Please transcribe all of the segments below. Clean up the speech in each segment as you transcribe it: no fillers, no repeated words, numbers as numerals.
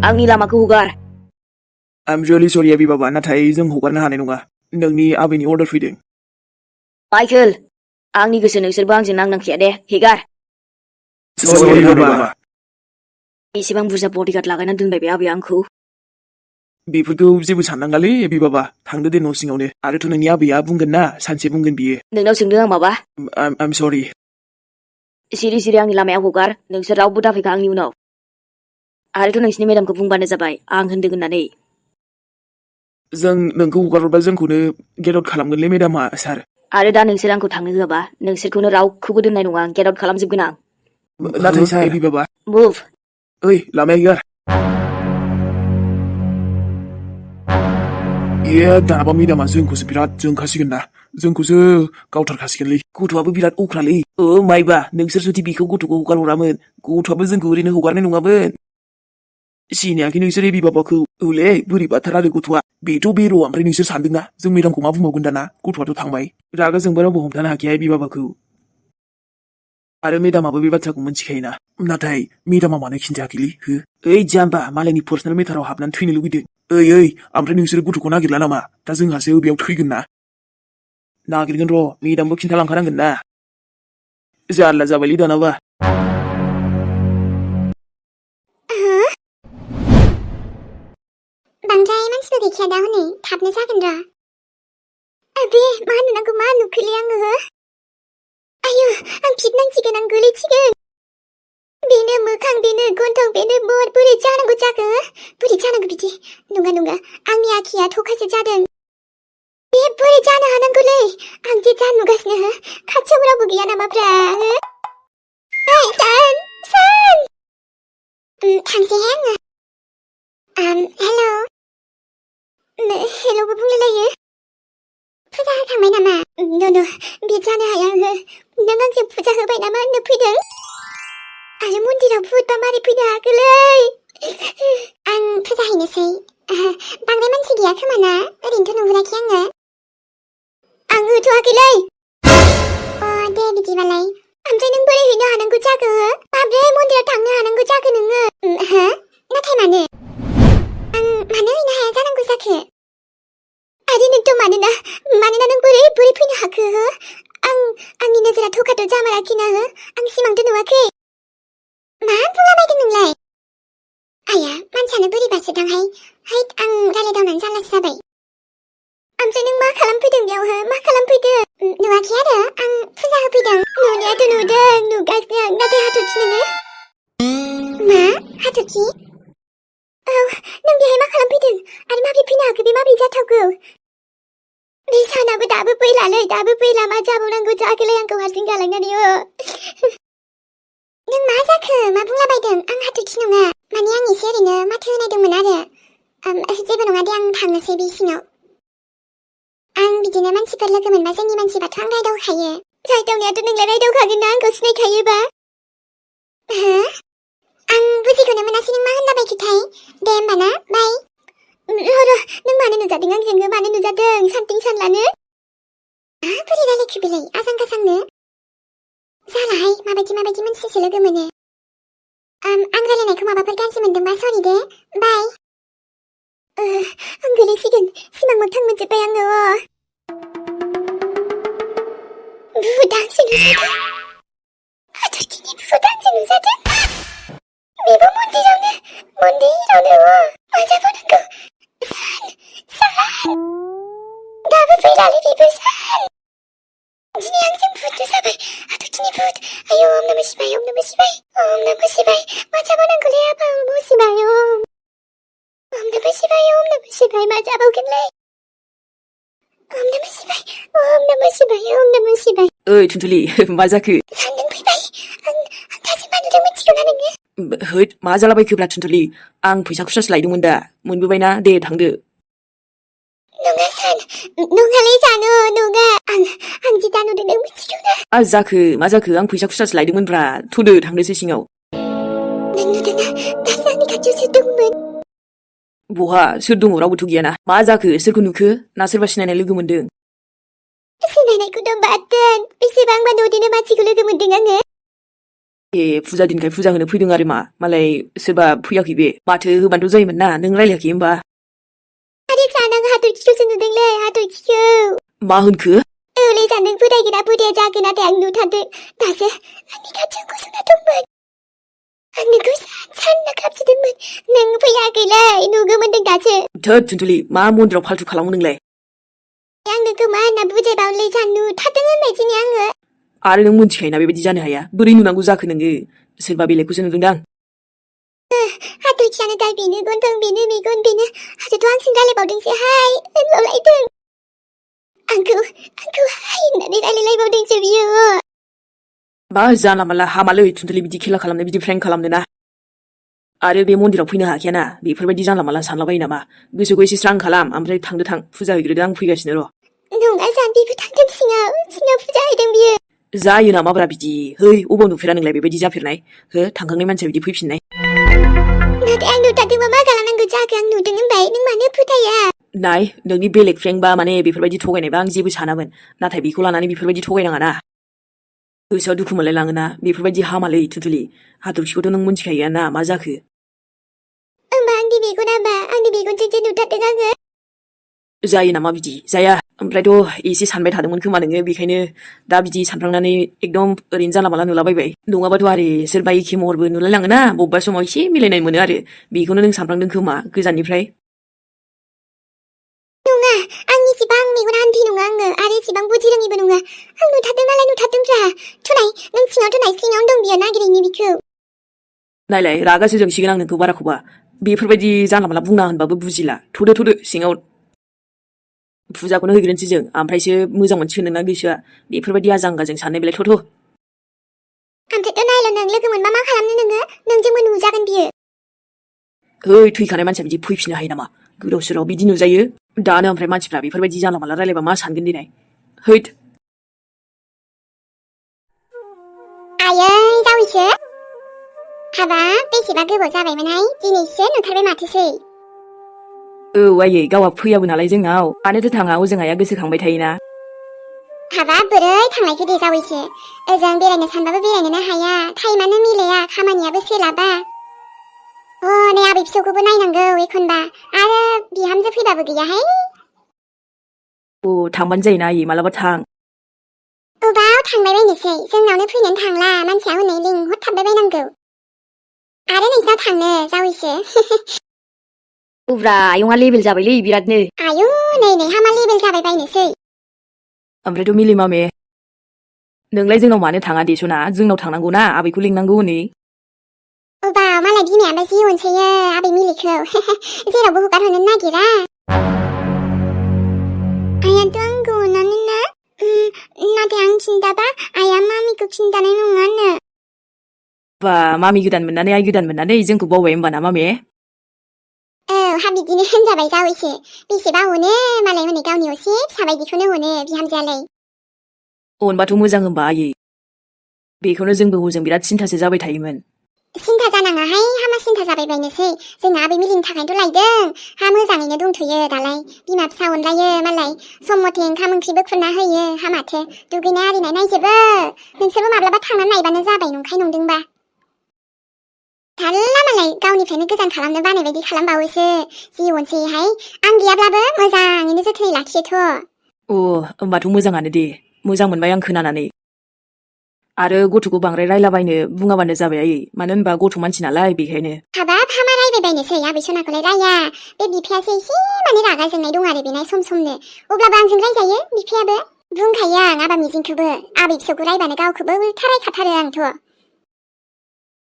आंनि लामाखौ हगार। I'm really sorry एबि बाबा नाथाय जों हगारनो हानाय नङा नोंनि आबैनि अर्डार फैदों। माइकेल आंनि गोसो नोंसोरबो आंजों नांनांखाया दे हेगार। Sorry बाबा। एसेबां बुरजा बडिगार्ड लागायना दोनबाय बे आबैया आंखौ। बेफोरखौ जेबो साननाङालै एबि बाबा थांदो दे न' सिङावनो आरोथ' नोंनि आबैया बुंगोन ना सानसे बुंगोन बियो। नोंनाव सोंदों आं माबा? I'm sorry। सिरि सिरि आंनि लामायाव हगार नोंसोर रावबो दाफैखा आंनि उनाव। आरोथ' नोंसिनि मेडामखौ बुंबानो जाबाय आं होनदों होननानै। जों नोंखौ हगारहरबा जोंखौनो गेट आउट खालामगोनलै मेडामा सार। आरो दा नोंसोर आंखौ थांनो होआबा नोंसोरखौनो रावखौबो दोननाय नङा गेट आउट खालामजोबगोन आं। नाथाय सार एबि बाबा। मुभ। ओइ लामाया हेगार। दानाबा मेडामा जोंखौसो बिराद जोंखासिगोन ना जोंखौसो गावथारखासिगोनलै गथ'आबो बिराद अख्रालै माइबा नोंसोर जुदि बेखौ गथ'खौ हगार हरामोन गथ'आबो जोंखौ ओरैनो हगारनाय नङामोन। सिनायाखै नोंसोर एबि बाबाखौ औलै बोरैबाथार आरो गथ'आ बेथ' बेर' ओमफ्राय नोंसोर सानदोंना जों मेडामखौ मा बुंबावगोन दाना गथ'आथ' थांबाय रागा जोंबा रावबो हमथानो हाखाया एबि बाबाखौ। आरो मेडामाबो बे बाथ्राखौ मिथिखायोना नाथाय मेडामा मानो खिन्थायाखैलै हो ओइ जाम्बा मालायनि पार्सनेल मेटाराव हाबनानै थैनो लुगैदों। ओइ ओमफ्राय नोंसोर गथ'खौ नागिरला नामा दा जोंहासो बेयाव थैगोन ना। नागिरगोन र' मेडामबो खिन्थालांखानांगोन ना जारला जाबायलै दानाबा। बांद्राय मानसिबो गैखाया दा हनै थाबनो जागोन र'। बे मा नुनांगौ मा नुखोलै आङो आयु आं फिदनांसिगोन आं गोलैसिगोन। बेनो मोखां बेनो गन्थं बेनो बोर बोरै जानांगौ जाखो बोरै जानांगौ बिदि नङा आंनि आखिया थखासो जादों बे बोरै जानो हानांगौलै आं जे जा नुगासिनो खाथियाव रावबो गैया नामाब्रा सान थांसैहाय आङो हेल'बो बुंलायलायो फुजा होखांबाय नामा न' बे जानो हाया नों आंजों फुजा होबाय नामा होननो फैदों आरो मन्दिराव भुतबा मारै फैनो हागोलै आं फुजा हैनोसै बांद्राय मानसि गैया खोमा ना ओरैनोथ' नुहुराखै आं होथ'वाखैलै दे बिदिबालाय ओमफ्राय नों बोरै हैनो हानांगौ जाखो माब्रै मन्दिराव थांनो हानांगौ जाखो नोङो नाथाय मानो आं मानो हैनो हाया जानांगौ जाखो आरो नोंथ' मानोना नों बोरै फैनो हाखो आंनि नोजोरा थखाथ' जामाराखैना आं सिमांथ' नुवाखै मा बुंलाबायदों नोंलाय आया मानसियानो बोरैबासो दांहाय हैद आं रायलायदावनानै जारलासो जाबाय ओमफ्राय नों मा खालामफैदों बेयाव मा खालामफैदों नुवाखै आरो आं फुजा होफैदों नुनायाथ' नुदों नुगासिनो आं नाथाय हाथरखि नोङो मा हाथरखि औ नों बेहाय मा खालामफैदों आरो माबोरै फैनो हाखो बे माबोरै जाथावगौ बे सानाबो दाबो फैला मा जाबावनांगौ जाखोलै आंखौ हारसिं गालांनानै नों मा जाखो मा बुंलाबायदों आं हाथरखि नङा माने आं एसे ओरैनो माथो होनायदोंमोन आरो जेबो नङा दे आं थांनोसै बे सिङाव आं बिदिनो मानसिफोर लोगो मोनबा जोंनि मानसिबाथ' आं रायदावखायो रायदावनायाथ' नोंलाय रायदावखागोन ना आंखौ सिनायखायोबा आं बुजिखौनो मोनासै नों मा होनलाबायखोथाय दे होमबा ना बाय र' नों मानो नुजादों आंजों मानो नुजादों सानथिं सानलानो बोरै रायलायखो बेलाय आजां गाजांनो जालाहाय माबायदि मानसिसो लोगो मोनो आं रायलायनायखौ माबाफोर गाज्रि मोनदोंबा सरि दे बाय आं गोलैसिगोन सिमां मोगथां मोनजोब्बाय आङो भुत आंसो नुजादों हाथरखिनि भुत आंसो नुजादों बेबो मन्दिरावनो मा जाबावनांगौ सान दाबो फैलालै बेबो सान दिनै आंजों भुत नुजाबाय हाथरखिनि भुत आयौ ओम नमः शिवाय मा जाबावनांगौलै आफा ओम नमः शिवाय मा जाबावगोनलै ओम नमः शिवाय ओइ थुनथुलि मा जाखो सानदों फैबाय आं दासिम नुदों मिथिगौना नोङो होद मा जालाबायखोब्रा थुनथुलि आं फैसा खुस्रासो लायदोंमोन दा मोनबोबायना दे थांदो नङा सान नङालै जानो नङा आं जि दा नुदों नों मिथिगौना मा जाखो आं फैसा खुस्रासो लायदोंमोनब्रा थुदो थांनोसै सिङाव नों नुदोंना दासो आंनि खाथियाव सोर दंमोन बहा सोर दङ रावबोथ' गैयाना मा जाखो सोरखौ नुखो ना सोरबा सिनायनाय लोगो मोनदों सिनायनायखौथ' बाद दोन बेसेबांबा न'निनो मानसिखौ लोगो मोनदों आङो फुजा दिनखाय फुजा होनो फैदों आरो मा मालाय सोरबा फैयाखै बे माथो होबानोथ' जायोमोन ना नों रायलायाखै होमबा आरो जानां हाथरखिखौसो नुदोंलै हाथरखिखौ मा होनखो औलै जान्दों फोथायगोना फोथाया जाखो नाथाय आं नुथारदों दासो आंनि खाथियाव गसंना दंमोन आं नोंखौ सानना गाबज्रिदोंमोन नों फैयाखैलै नुगोमोनदों दासो थोद थुनथुलि मा मन्दिराव फाल्थु खालामो नोंलाय आं नोंखौ मा होनना बुजायबावलै जान नुथारदों होनबाय दिनै आङो आरो नों मोनथिखायोना बेबायदि जानो हाया बोरै नुनांगौ जाखो नोङो सोरबा बेलेगखौसो नुदोंदां हाथरखियानो दा बेनो गन्थं बेनो मेगन बेनो आरोथ' आंसिम रायलायबावदोंसोहाय होनबावलायदों आंखौ हाय होननानै रायलायलायबावदोंसो बियो मा जानला मानला हामालै थुनथुलि बिदि खेला खालामनो बिदि फ्रेंक खालामनो ना आरो बे मन्दिराव फैनो हाखायाना बेफोरबायदि जानला मानला सानलाबायो नामा गोसोखौ एसे स्रां खालाम ओमफ्राय थां फुजा हैग्रोदो आं फैगासिनो र' नङा जान बेबो थांगोन सिङाव फुजा हैदों बियो जायो नामाब्रा बिदि है अबाव नुफेरा नोंलाय बेबायदि जाफेरनाय हो थांखांनाय मानसिया बिदि फैफिननाय नाथाय आं नुथारदोंबा मा खालामनांगौ जाखो आं नुदों होनबाय नों मानो फोथाया नाय नोंनि बेलेग फ्रेंकबा माने बेफोरबायदि थगायनायबा आं जेबो सानामोन नाथाय बेखौ लानानै बेफोरबायदि थगायनाङा ना गोसोआव दुखु मोनलाय लाङोना बेफोरबायदि हामालै थुनथुलि हाथरखिखौथ' नों मोनथिखायो ना मा जाखो होमबा आंनि मेगनजोंसो नुथारदों आङो जायो नामा बिदि जाया ओमफ्रायथ' एसे सानबाय थादोंमोन खोमा नोङो बेखायनो दा बिदि सानफ्लांनानै एकदम ओरैनो जानला मानला नुलाबायबाय नङाबाथ' आरो सोरबा एखे महरबो नुलायलाङोना बबेबा समाव एसे मिलायनाय मोनो आरो बेखौनो नों सानफ्लांदों खोमा गोजाननिफ्राय नङा आं इसिबां मेगन आन्थि नङा आङो आरो इसिबां बुजि रोङिबो नङा आं नुथारदों नालाय नुथारदोंब्रा थुनाय नों सिङावनो दं बियो नागिरहैनि बिखौ नायलाय रागासो जोंसिगोन आं नोंखौ बाराखौबा बेफोरबायदि जानला मानला बुंना होनबाबो बुजिला थ'दो सिङाव फुजाखौनो हैग्रोनोसै जों ओमफ्रायसो मोजां मोनसिगोन नोंना गोसोआ बेफोरबायदि आजां गाजां साननाय बेलाय थ'थ' ओमफ्रायथ' नायल' नों लोगो मोनबा मा खालामनो नोङो नोंजोंबो नुजागोन बियो है थैखानाय मानसिया बिदि फैफिननो हायो नामा गोदाव सोराव बिदि नुजायो दानो ओमफ्राय मानसिफ्रा बेफोरबायदि जानला मानला रायलायबा मा सानगोन देनाय हैद आयै जावैसो हाबाब बेसेबा गोबाव जाबायमोनहाय दिनैसो नुथारबाय माथोसै औ आयै गावहा फैयाबो नालाय जोंनाव मानोथो थाङा ओजों आइया गोसोखांबाय थायोना हाबाब बोरै थांनायखो दे जावैसो ओजों बेरायनो सानबाबो बेरायनोनो हाया टाइमानो मिलाया खामानियाबो सोलाबा हनै आबै फिसौखौबो नायनांगौ एखनबा आरो बिहामजो फैबाबो गैयाहाय अ थांबानो जायोना आयै मालाबा थां अबाव थांबाय बायनोसै जोंनावनो फैनोनो थांला मानसिया हनै लिंहरथाबबाय बायनांगौ आरो नोंसिनाव थांनो जावैसो उब्रा आयंआ लेबेल जाबायलै बिरादनो आयु नै हामा लेबेल जाबाय बायनोसै ओमफ्रायथ' मिलि मामे नोंलाय जोंनाव मानो थाङा देसना जोंनाव थांनांगौ ना आबैखौ लिंनांगौ हनै अबाव मालाय बिमायाबो जि अनसोयो आबै मिलिखौ जेरावबो हगारहरनो नागिरा आइयाथ' आंखौ अनानै ना नाथाय आं खिन्थाबा आइया मामिखौ खिन्थानाय नङानो बा मामि गोदान मोननानै आइ गोदान मोननानै जोंखौ बावबाय होमबा ना मामे औ हा बिदिनो होनजाबाय जावैसो बेसेबा अनो मालाय हनै गावनि असे फिसा बायदिखौनो अनो बिहामजोआलाय अनबाथ' मोजां होनबा आयै बेखौनो जोंबो हजों बिराद सिन्थासो जाबाय थायोमोन सिन्था जानाङाहाय हामा सिन्था जाबाय बायनोसै जोंना आबै मिलिनि थाखायनोथ' लायदों हा मोजाङैनो दंथ'यो दालाय बिमा फिसा अनलायो मालाय सम मथे ओंखाम ओंख्रिबो खुरना होयो हा माथो दुगैनाय आरिनाय नायजोबो नोंसोरबो माब्लाबा थांनानै नायबानो जाबाय नंखाय नंदोंबा थाल्ला मालाय गावनिफ्रायनो गोजान खालामनो बानाय बायदि खालामबावोसो जि अनसैहाय आं गैयाब्लाबो मोजाङैनो जोथोनै लाखियोथ' अ होमबाथ' मोजाङानो दे मोजां मोनबाय आं खोनानानै आरो गथ'खौ बांद्राय रायलाबायनो बुङाबानो जाबाय आयै मानो होनबा गथ' मानसि नालाय बेखायनो हाबाब हामा रायबाय बायनोसै आबै सनाखौलाय राया बे बिफायासो एसे माने रागा जोंनाय दं आरो बेना सम-समनो अब्लाबो आंजों रायजायो बिफायाबो बुंखायो आं आबा मिजिंखौबो आबै फिसौखौ रायबानो गावखौबो उल्था रायखाथारो आंथ'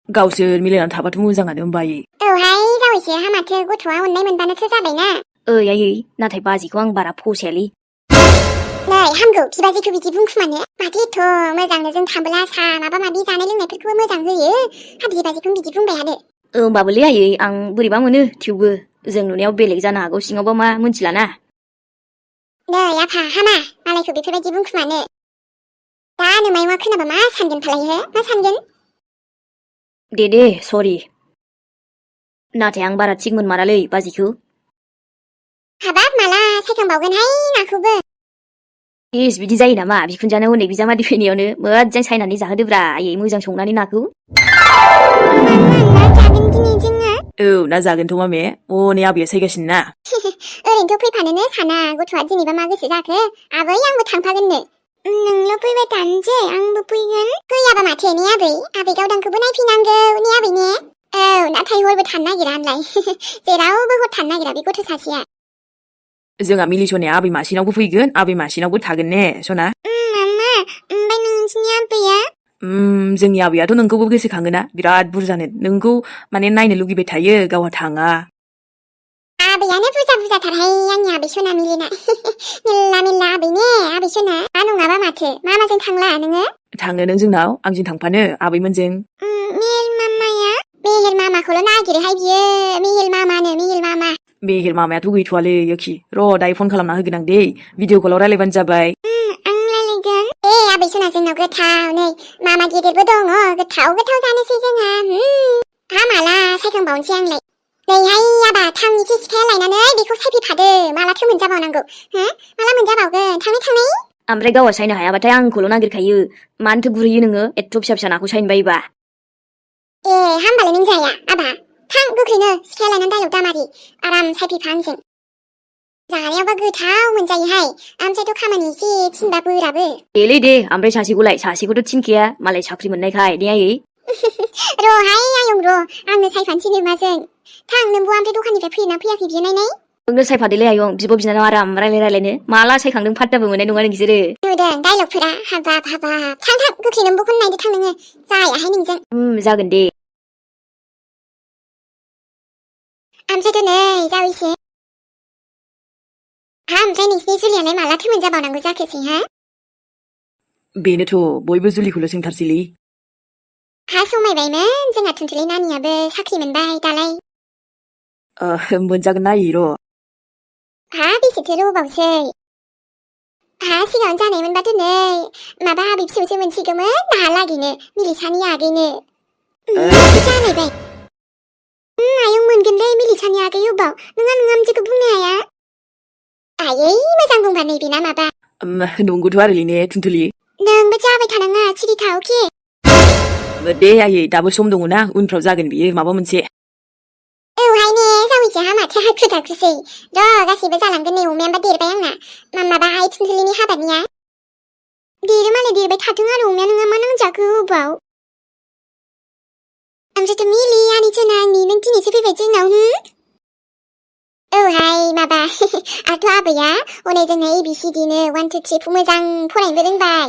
गावसोर मिलायनानै थाबाथ' मोजाङानो होमबा आयै औहाय जावैसो हामाथो गथ'आ अननाय मोनबानोथ' जाबायना ओइ आयै नाथाय बाजिखौ आं बारा फसायालै नै हामगौ बिबाजैखौ बिदि बुंखुमानो माथो एथ' मोजांनो जों थांबोला साहा माबा माबि जानाय लोंनायफोरखौबो मोजां होयो हा बिबाजैखौनो बिदि बुंबाय हादो होमबाबोलै आयै आं बोरैबा मोनो थेवबो जों नुनायाव बेलेग जानो हागौ सिङावबा मा मोनथिलाना नै आफा हामा मालायखौ बेफोरबायदि बुंखुमानो दा नोमायंआ खोनाबा मा सानगोन फालाय हो मा सानगोन दे सरि नाथाय आं बारा थिग मोनमारालै बाजिखौ हाबाब माला सायखांबावगोनहाय नाखौबो इस बिदि जायो नामा बिखुनजानो हनै बिजामादै फैनायावनो मोजां सायनानै जाहोदोब्रा आयै मोजां संनानै नाखौ मा जागोन दिनै जोङो औ ना जागोनथ' मामे नै आबैया सायगासिनो ना ओरैनोथ' फैफानोनो साना गथ'आ दिनैबा मा गोसो जाखो आबै आंबो थांफागोननो नोंल' फैबाय थानोसै आंबो फैगोन फैयाबा माथो ने आबै गावदांखौबो नायफैनांगौ ने आबै ने औ नाथाय हरबो थानो नागिरा होनलाय जेरावबो हर थानो नागिरा बे गथ' सासेया जोंहा मिलिसनाया आबै मासेनावबो फैगोन आबै मासेनावबो थागोन ने सना मामा ओमफ्राय नोंसिनि आबैया जोंनि आबैयाथ' नोंखौबो गोसोखाङोना बिराद बुरजानो नोंखौ माने नायनो लुगैबाय थायो गावहा थाङा आबैयानो बुरजाथारहाय आंनि आबै सना मिलिना मेल्ला आबै ने आबै सना नङाबा माथो मामाजों थांला नोङो थाङो नों जोंनाव आंजों थांफानो आबैमोनजों मेहेर मामाखौल' नागिरोहाय बियो मेहेर मामा मेहेर मामायाथ' गैथ'वालै योखि र' दायो फन खालामना होगोन आं दे भिडिअ कलाव रायलायबानो जाबाय आं रायलायगोन आबै सना जोंनाव गोथाव नै मामा गिदिरबो दङ गोथाव जानोसै जोंहा माला सायखांबावनोसै आंलाय नैहाय आबा थां एसे सिखाया लायनानै बेखौ सायफैफादो मालाथो मोनजाबावनांगौ माला मोनजाबावगोन थांनाय ओमफ्राय गावहा सायनो हायाबाथाय आंखौल' नागिरखायो मानोथो गुरहैयो नोङो एथ' फिसा नाखौ सायनो बायोबा हामबालाय नों जाया आबा थां गोख्रैनो सिखाया लायनानै दाइलग दामारि आराम सायफैफा आंजों जानायावबा गोथाव मोनजायोहाय ओमफ्रायथ' खामानि एसे थिनबा बोराबो देलै दे ओमफ्राय सासेखौथ' थिनखाया मालाय साख्रि मोननायखाय ने आयै र'हाय आयं आंनो सायफानोसै नोमाजों थां नोंबो ओमफ्राय दखाननिफ्राय फैयोना फैयाखै बियो नायनाय नोंनो सायफादोलै आयं बिब' बिनानाव आराम रायलायनो माला सायखांदों फात्ताबो मोननाय नङा नोंसोरो नुदों डाइलगफोरा हाबाब थां गोख्रै नोंबो खौनो नायदो थां नोङो जायाहाय नोंजों जागोन दे ओमफ्रायथ' नै जावैसो ओमफ्राय नोंसिनि जुलियालाय मालाथो मोनजाबावनांगौ जाखोसै बेनोथ' बयबो जुलिखौल' सोंथारसैलै समायबायमोन जोंहा थुनथुलि नानियाबो साख्रि मोनबाय दालाय मोनजागोन नायै र' बेसेथो रबावसै सिगाङावनो जानायमोनबाथ' नै माबा आबै फिसौसो मोनसिगौमोन दाहालागैनो मिलिसानि आगैनो जालायबाय आयं मोनगोनलै मिलिसानि आगै अबाव नङा आमजोखौ बुंनो हाया आयै मोजां बुंबा नैबेना माबा नंगौथ' आरोलै ने थुनथुलि नोंबो जाबाय थानाङा सिरि था अके दे आयै दाबो सम दङ ना उनफ्राव जागोन बियो माबा मोनसे औहाय ने जावैसो माथो हाखु दाखुसै गासैबो जालांगोन नै अमायाबा देरबाय आंना माबाहाय थुनथुलिनि हाबानिया देरो मालाय देरबाय थाथों आरो अमाया नोङा मा नांजाखो अबाव ओमफ्रायथ' मिलि आंनि जोना आंनि नों दिनैसो फैबाय जोंनाव औहाय माबा आंथ' आबैया हनै जोंना ABCD नो 1 2 3 मोजां फरायनोबो रोंबाय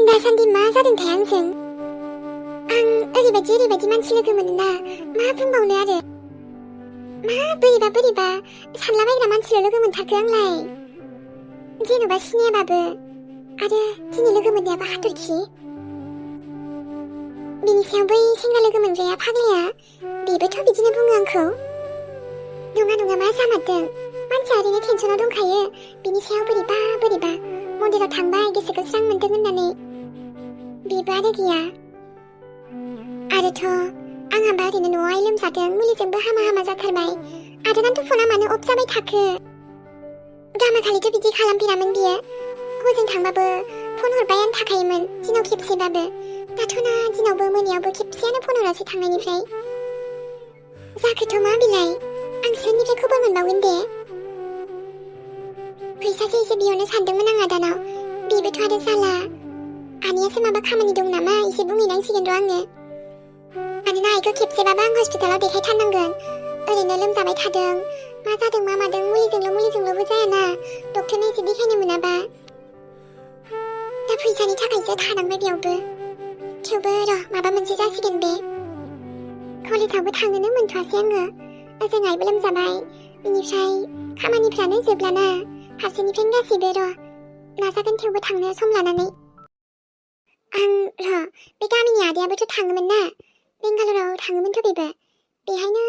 दासान्दि मा जादोंथाय आंजों आं ओरैबायदि मानसि लोगो मोनो ना मा बुंबावनो आरो मा बोरैबा सानलाबायग्रा मानसिल' लोगो मोनथारखो आंलाय जेन'बा सिनायाबाबो आरो दिनै लोगो मोननायाबा हाथरखि बिनि सायाव बै सेंग्रा लोगो मोनग्राया फाग्लाया बेबोथ' बिदिनो बुङो आंखौ नङा मा जामारदों मानसिया ओरैनो टेनसनाव दंखायो बिनि सायाव बोरैबा मन्दिराव थांबाय गोसोखौ स्रां मोनदों होननानै बेबो आरो गैया आरोथ' आंहाबा ओरैनो न'आवहाय लोमजादों मुलिजोंबो हामा जाथारबाय आदानाथ' फना मानो अफ जाबाय थाखो गामाखालिथ' बिदि खालामफेरामोन बियो हजों थांबाबो फन हरबायानो थाखायोमोन दिनाव खेबसेबाबो दाथ' ना दिनावबो मोनायावबो खेबसेयानो फन हरासै थांनायनिफ्राय जाखोथ' मा बिलाय आं सोरनिफ्राय खबर मोनबावगोन दे फैसासो एसे बिहरनो सानदोंमोन आं आदानाव बेबोथ' आरो जाला आनैयासो माबा खामानि दं नामा एसे बुंहैनांसिगोन र' आङो मानोना आइखौ खेबसेबाबो आं हस्पिटालाव देखायथारनांगोन ओरैनो लोमजाबाय थादों मा जादों मा मादों मुलिजोंल'बो जायाना डक्टरनो एसे देखायनो मोनाबा दा फैसानि थाखायसो थानांबाय बेयावबो थेवबो र' माबा मोनसे जासिगोन बे कलेजावबो थांनोनो मोनथ'आसै आङो ओजोंहायबो लोमजाबाय बिनिफ्राय खामानिफ्रानो जोबलाना फारसेनिफ्रायनो गासैबो र' नाजागोन थेवबो थांनो सम लानानै आं र' बे गामिनि आदायाबोथ' थाङोमोन ना बेंगालराव थाङोमोनथ' बेबो बेहायनो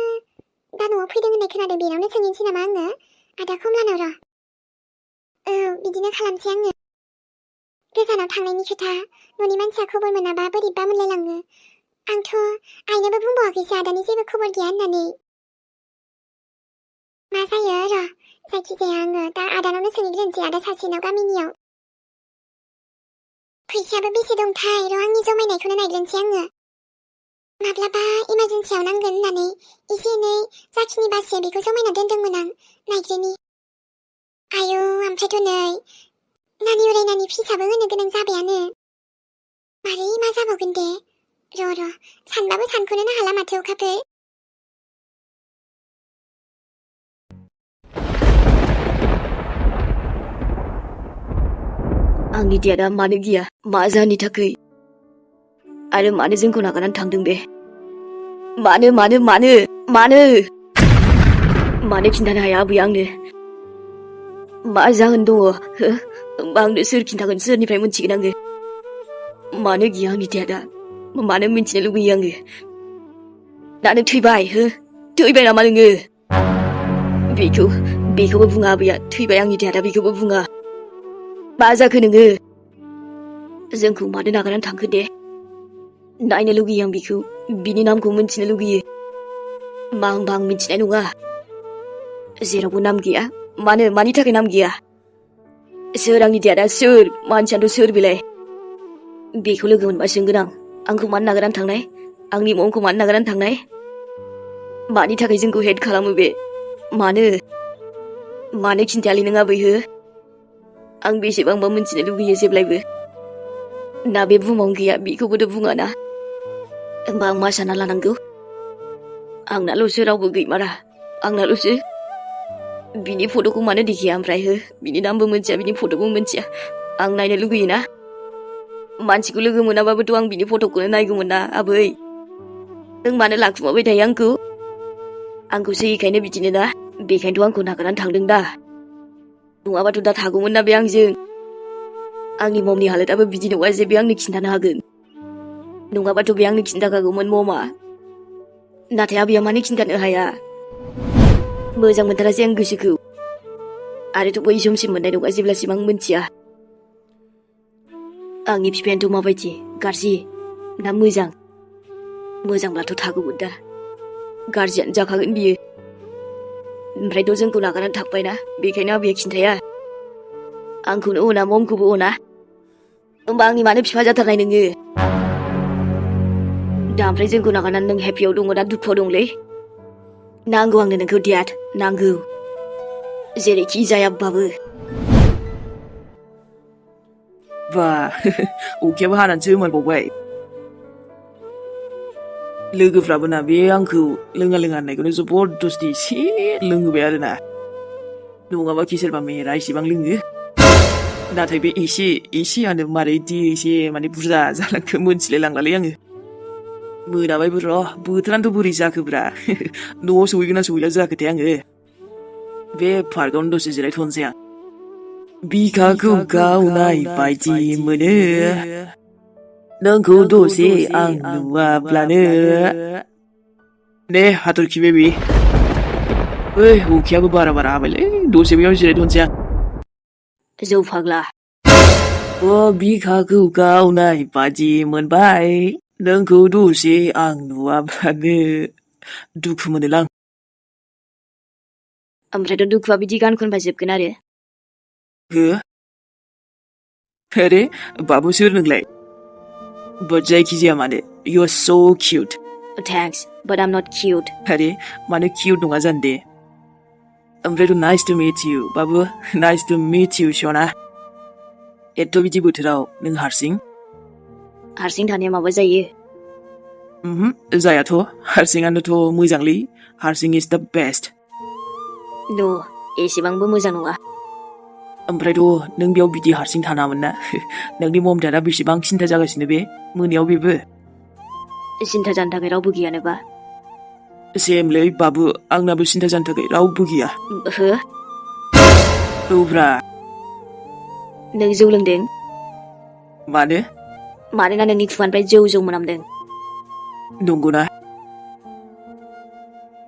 दा न'आव फैदों होननाय खोनादों बेनावनो सोंहैनोसै नामा आङो आदा कमलानाव र' बिदिनो खालामसै आङो गोजानाव थांनायनि खोथा न'नि मानसिया खबर मोनाबा बोरैबा मोनलायलाङो आंथ' आइनोबो बुंबावाखैसो आदानि जेबो खबर गैया होननानै मा जायो र' जायखिजाया आङो दा आदानावनो सोंग्रोनोसै आदा सासेनाव गामिनियाव फैसायाबो बेसे दंथाय र' आंनि जमायनायखौनो नायग्रोनोसै आङो माब्लाबा इमारजेन्सियाव नांगोन होननानै एसे एनै जाखिनि बासियो बेखौ जमायना दोनदोंमोन आं नायग्रोनि आयौ ओमफ्रायथ' नै नानि उरायनानि फिसाबो होनो गोनां जाबायानो मारै मा जाबावगोन दे र' सानबाबो सानख'नोनो हाला माथो अखाफोर आंनि देदा मानो गिया मा जाहोननि थाखै आरो मानो जोंखौ नागारनानै थांदों बे मानो खिन्थानो हाया आबै आंनो मा जाहोन दङ होमबा आंनो सोर खिन्थागोन सोरनिफ्राय मोनथिगोन आङो मानो गिया आंनि देदा मानो मिन्थिनो लुगैयो आङो दानो थैबाय थैबाय नामा नोङो बेखौबो बुङा आबैया थैबाय आंनि देदा बेखौबो बुङा मा जाखो नोङो जोंखौ मानो नागारनानै थांखो दे नायनो लुगैयो आं बिखौ बिनि नामखौ मिन्थिनो लुगैयो मा होनबा आं मिन्थिनाय नङा जेरावबो नाम गैया मानि थाखाय नाम गैया सोर आंनि देदा सोर मानसियानोथ' सोर बेलाय बेखौ लोगो मोनबा सोंगोन आंखौ मानो नागारनानै थांनाय आंनि ममखौ मानो नागारनानै थांनाय मानि थाखाय जोंखौ हेट खालामो बे मानो खिन्थायालै नों आबै आं बेसेबांबा मिन्थिनो लुगैयो जेब्लायबो ना बे बुहुमावनो गैया बेखौबोथ' बुङाना होमबा आं मा सानना लानांगौ आंनाल'सो रावबो गैमारा आंनाल'सो बिनि फट'खौ मानो देखाया ओमफ्राय बिनि नामबो मिन्थिया बिनि फट'बो मिन्थिया आं नायनो लुगैयोना मानसिखौ लोगो मोनाबाबोथ' आं बिनि फट'खौनो नायगौमोन ना आबै नों मानो लाखुमाबाय थायो आंखौसो इखायनो बिदिनो ना बेखायनोथ' आंखौ नागारनानै थांदों दा नङाबाथ' दा थागौमोन ना बे आंजों आंनि ममनि हालोदाबो बिदि नङा जे बे आंनो खिन्थानो हागोन नङाबाथ' बे आंनो खिन्थाखागौमोन ममा नाथाय आबैया मानो खिन्थानो हाया मोजां मोनथारासै आं गोसोखौ आरोथ' बै समसिम मोननाय नङा जेब्लासिम आं मिन्थिया आंनि बिफायानोथ' माबायदि गाज्रि ना मोजांब्लाथ' थागौमोन दा गाज्रियानो जाखागोन बियो ओमफ्रायथ' जोंखौ नागारनानै थांबायना बेखायनो आबैया खिन्थाया आंखौनो अना ममखौबो अना होमबा आंनि मानो बिफा जाथारनाय नोङो दा ओमफ्राय जोंखौ नागारनानै नों हेपियाव दङ ना दुखुआव दंलै नांगौ आंनो नोंखौ देद नांगौ जेरैखि जायाबाबो बा अखायाबो हानानैसो मोनबावबाय लोगोफ्राबो ना बे आंखौ लोङा होननायखौनो जबरदस्ति एसे लोंहोबाय आरोना नङाबा कि सोरबा मेरा इसेबां लोङो नाथाय बे एसेयानो मारैदि एसे माने बुरजा जालांखो मोनथिलाय लांलालै आङो मोनाबायबो र' बोथोरानोथ' बोरै जाखोब्रा न'आव सहैगोन ना सहैला जाखोथाय आङो बे पार्कआवनो दसे जिरायथ'नोसै आं बिखाखौ गावनाय बायदि मोनो नोंखौ दसे आं नुवाब्लानो दे हाथरखि बेबि अखायाबो बारा हाबायलै दसे बेयाव जिरायथ'नोसै आं जौ फाग्ला बिखाखौ गावनाय बादि मोनबाय नोंखौ दसे आं नुवाब्लानो दुखु मोनोलां ओमफ्रायथ' दुखुआ बिदि गान खनबा जोबगोन आरो अरे बाबु सोर नोंलाय बाट जायखिजाया मानो you are so cute thanks but I am not cute अरे मानो किउट नङा जानो दे ओमफ्रायथ' नाइस टु मिट इउ बाबु नाइस टु मिट इउ सना एथ' बिदि बोथोराव नों हारसिं थानाया माबा जायो जायाथ' हारसिङानोथ' मोजांलै हारसिं इज दा बेस्ट एसेबांबो मोजां नङा ओमफ्रायथ' नों बेयाव बिदि हारसिं थानामोन ना नोंनि मम दादा बेसेबां सिन्था जागासिनो बे मोनायाव बेबो सिन्था जानो थाखाय रावबो गैयानोबा सेमलै बाबु आंनाबो सिन्था जानो थाखाय रावबो गैया औब्रा नों जौ लोंदों मानोना नोंनि खुगानिफ्राय जौ मोनामदों नंगौना